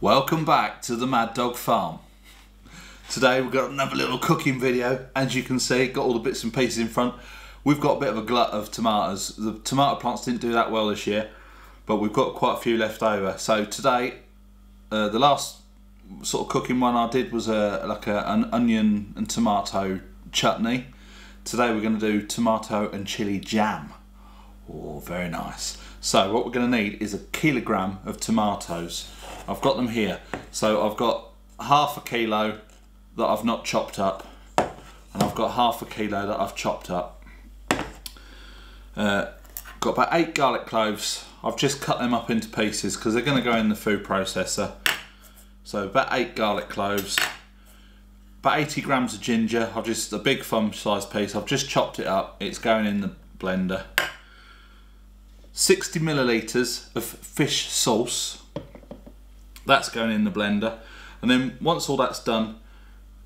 Welcome back to the Mad Dog Farm. Today we've got another little cooking video. As you can see, got all the bits and pieces in front. We've got a bit of a glut of tomatoes. The tomato plants didn't do that well this year, but we've got quite a few left over. So today, the last sort of cooking one I did was an onion and tomato chutney. Today we're going to do tomato and chili jam. Oh, very nice. So what we're going to need is 1 kilogram of tomatoes. I've got them here. So I've got half a kilo that I've not chopped up, and I've got half a kilo that I've chopped up. Got about 8 garlic cloves. I've just cut them up into pieces because they're going to go in the food processor. So about 8 garlic cloves, about 80 grams of ginger. I've just, a big thumb size piece, I've just chopped it up. It's going in the blender. 60 millilitres of fish sauce. That's going in the blender. And then once all that's done,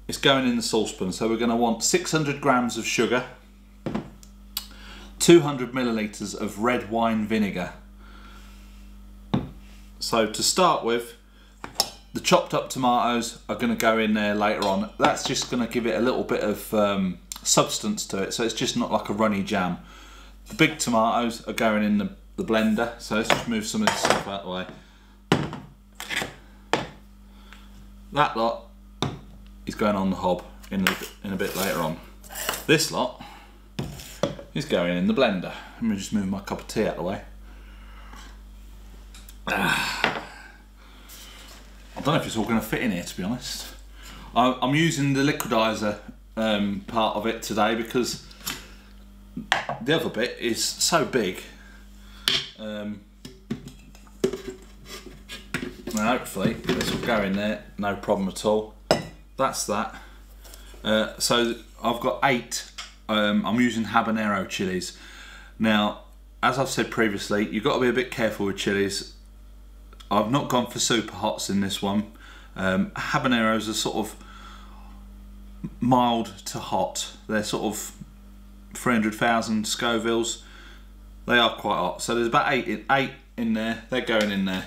it's going in the saucepan. So we're going to want 600 grams of sugar, 200 millilitres of red wine vinegar. So to start with, the chopped up tomatoes are going to go in there later on. That's just going to give it a little bit of substance to it, so it's just not like a runny jam. The big tomatoes are going in the blender, so let's just move some of this stuff out of the way. That lot is going on the hob in a bit later on. This lot is going in the blender. Let me just move my cup of tea out of the way. I don't know if it's all going to fit in here, to be honest. I'm using the liquidizer part of it today because the other bit is so big. Now hopefully this will go in there, no problem at all. That's that. So I've got 8, I'm using habanero chilies. Now, as I've said previously, you've got to be a bit careful with chilies. I've not gone for super hots in this one. Habaneros are sort of mild to hot. They're sort of 300,000 Scovilles. They are quite hot. So there's about 8 in there. They're going in there.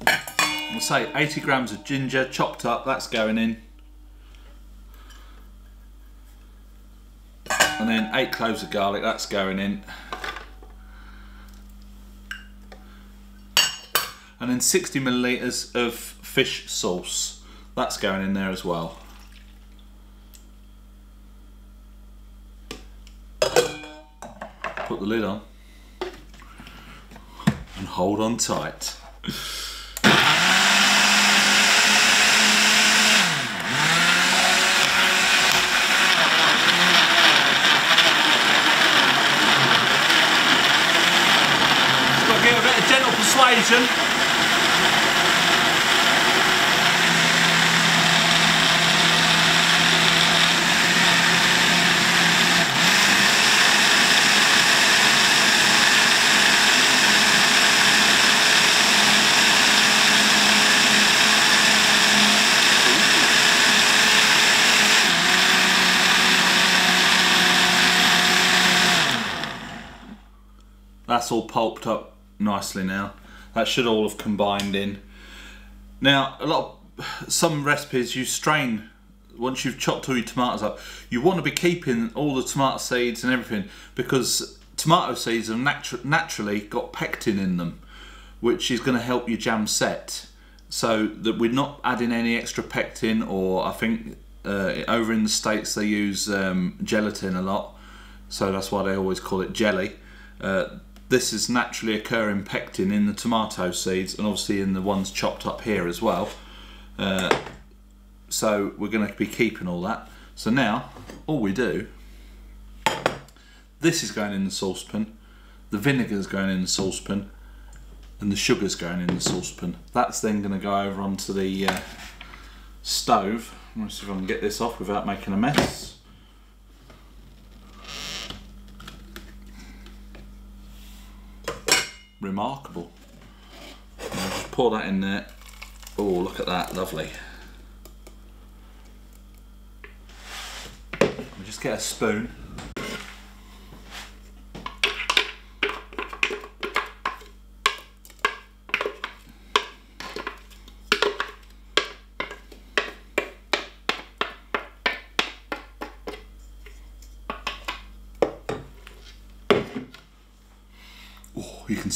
I'll say 80 grams of ginger chopped up. That's going in. And then 8 cloves of garlic. That's going in. And then 60 millilitres of fish sauce. That's going in there as well. Put the lid on and hold on tight. Just got to give it a bit of gentle persuasion. That's all pulped up nicely now. That should all have combined in. Now, some recipes you strain, once you've chopped all your tomatoes up, you want to be keeping all the tomato seeds and everything, because tomato seeds have naturally got pectin in them, which is going to help your jam set. So that we're not adding any extra pectin, or I think over in the States they use gelatin a lot, so that's why they always call it jelly. This is naturally occurring pectin in the tomato seeds, and obviously in the ones chopped up here as well. So we're going to be keeping all that. So now, all we do, this is going in the saucepan, the vinegar is going in the saucepan, and the sugar's going in the saucepan. That's then going to go over onto the stove. Let's see if I can get this off without making a mess. Remarkable. I'll just pour that in there. Oh, look at that, lovely. I'll just get a spoon.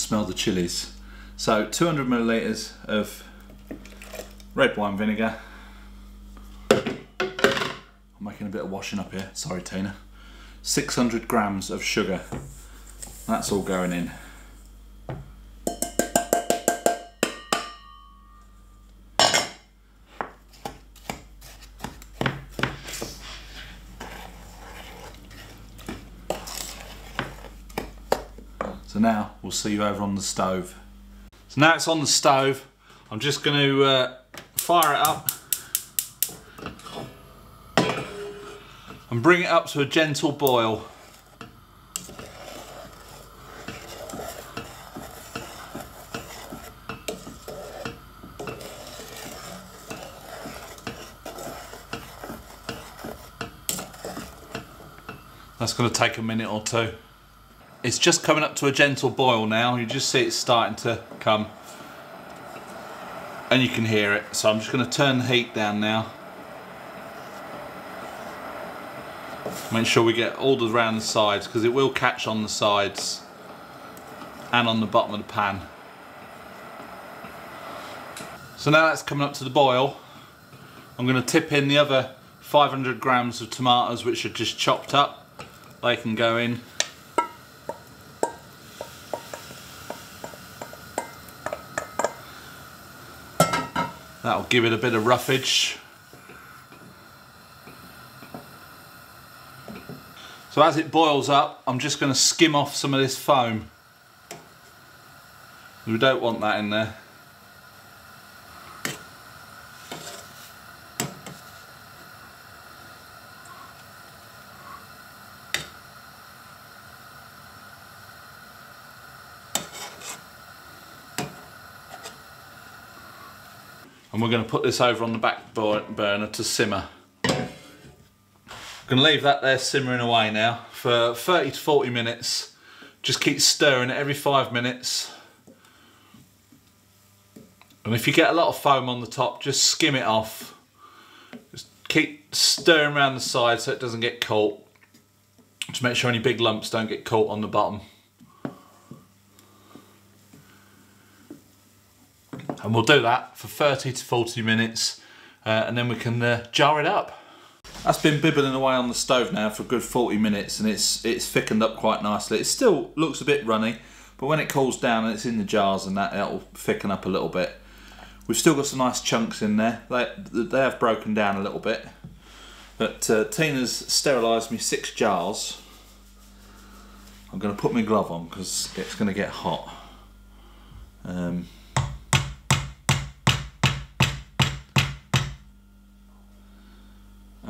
smell the chilies. So 200 millilitres of red wine vinegar. I'm making a bit of washing up here, sorry Tina. 600 grams of sugar. That's all going in. So now we'll see you over on the stove. So now it's on the stove, I'm just going to fire it up and bring it up to a gentle boil. That's going to take a minute or two. It's just coming up to a gentle boil now. You just see it starting to come. And you can hear it. So I'm just going to turn the heat down now. Make sure we get all around the sides, because it will catch on the sides and on the bottom of the pan. So now that's coming up to the boil, I'm going to tip in the other 500 grams of tomatoes which are just chopped up. They can go in. That'll give it a bit of roughage. So as it boils up, I'm just going to skim off some of this foam. We don't want that in there. And we're going to put this over on the back burner to simmer. I'm going to leave that there simmering away now for 30 to 40 minutes. Just keep stirring it every 5 minutes. And if you get a lot of foam on the top, just skim it off. Just keep stirring around the side so it doesn't get caught. Just make sure any big lumps don't get caught on the bottom. And we'll do that for 30 to 40 minutes and then we can jar it up. That's been bibbling away on the stove now for a good 40 minutes and it's thickened up quite nicely. It still looks a bit runny, but when it cools down and it's in the jars and that, it'll thicken up a little bit. We've still got some nice chunks in there. They have broken down a little bit. But Tina's sterilised me 6 jars. I'm going to put my glove on because it's going to get hot.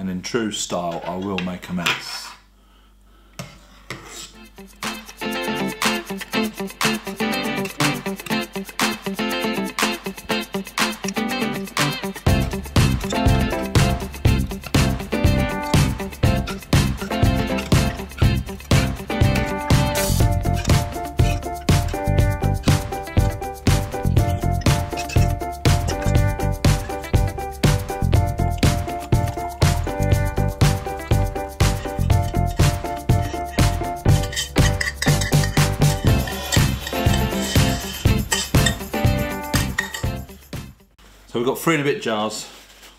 And in true style, I will make a mess. So we've got 3 and a bit jars.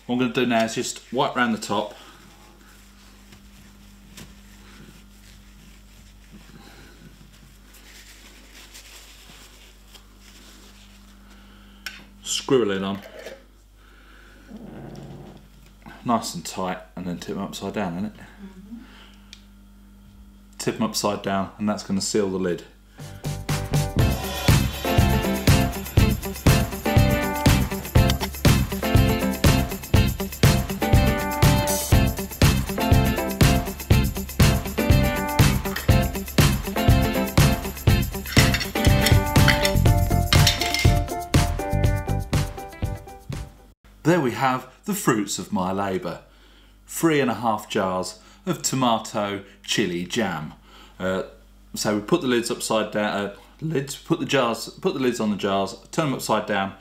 What I'm going to do now is just wipe around the top. Screw a lid on. Nice and tight, and then tip them upside down, isn't it? Mm-hmm. Tip them upside down and that's going to seal the lid. There we have the fruits of my labour. 3.5 jars of tomato chili jam. So we put the lids upside down, put the lids on the jars, turn them upside down,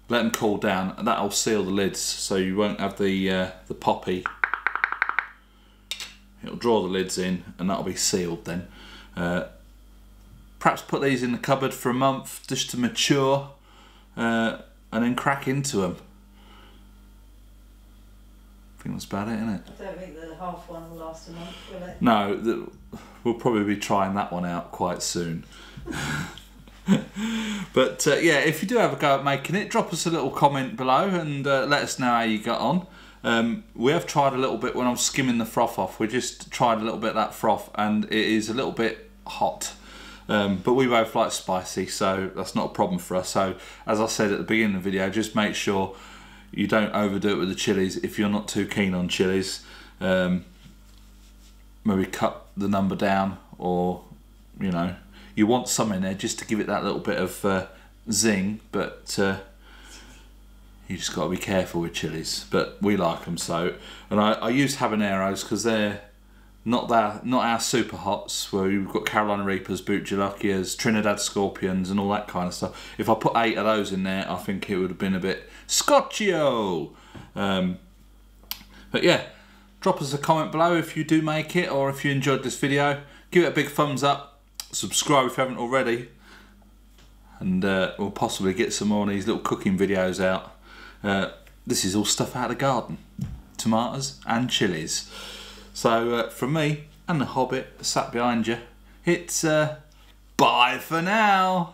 let them cool down, and that'll seal the lids so you won't have the poppy. It'll draw the lids in and that'll be sealed then. perhaps put these in the cupboard for a month just to mature, and then crack into them. I think that's about it, isn't it? I don't think the half one will last a month, will it? No, we'll probably be trying that one out quite soon. But yeah, if you do have a go at making it, drop us a little comment below and let us know how you got on. We have tried a little bit when I was skimming the froth off. We just tried a little bit of that froth and it is a little bit hot. But we both like spicy, so that's not a problem for us. So as I said at the beginning of the video, just make sure you don't overdo it with the chilies if you're not too keen on chilies. Maybe cut the number down, or you know, you want some in there just to give it that little bit of zing, but you just got to be careful with chilies. But we like them, so. And I use habaneros because they're not our super hots, where we've got Carolina Reapers, Butcherluckias, Trinidad Scorpions and all that kind of stuff. If I put 8 of those in there, I think it would have been a bit scotchio. But yeah, drop us a comment below if you do make it, or if you enjoyed this video. Give it a big thumbs up, subscribe if you haven't already, and we'll possibly get some more of these little cooking videos out. This is all stuff out of the garden, tomatoes and chilies. So from me and the Hobbit sat behind you, it's bye for now.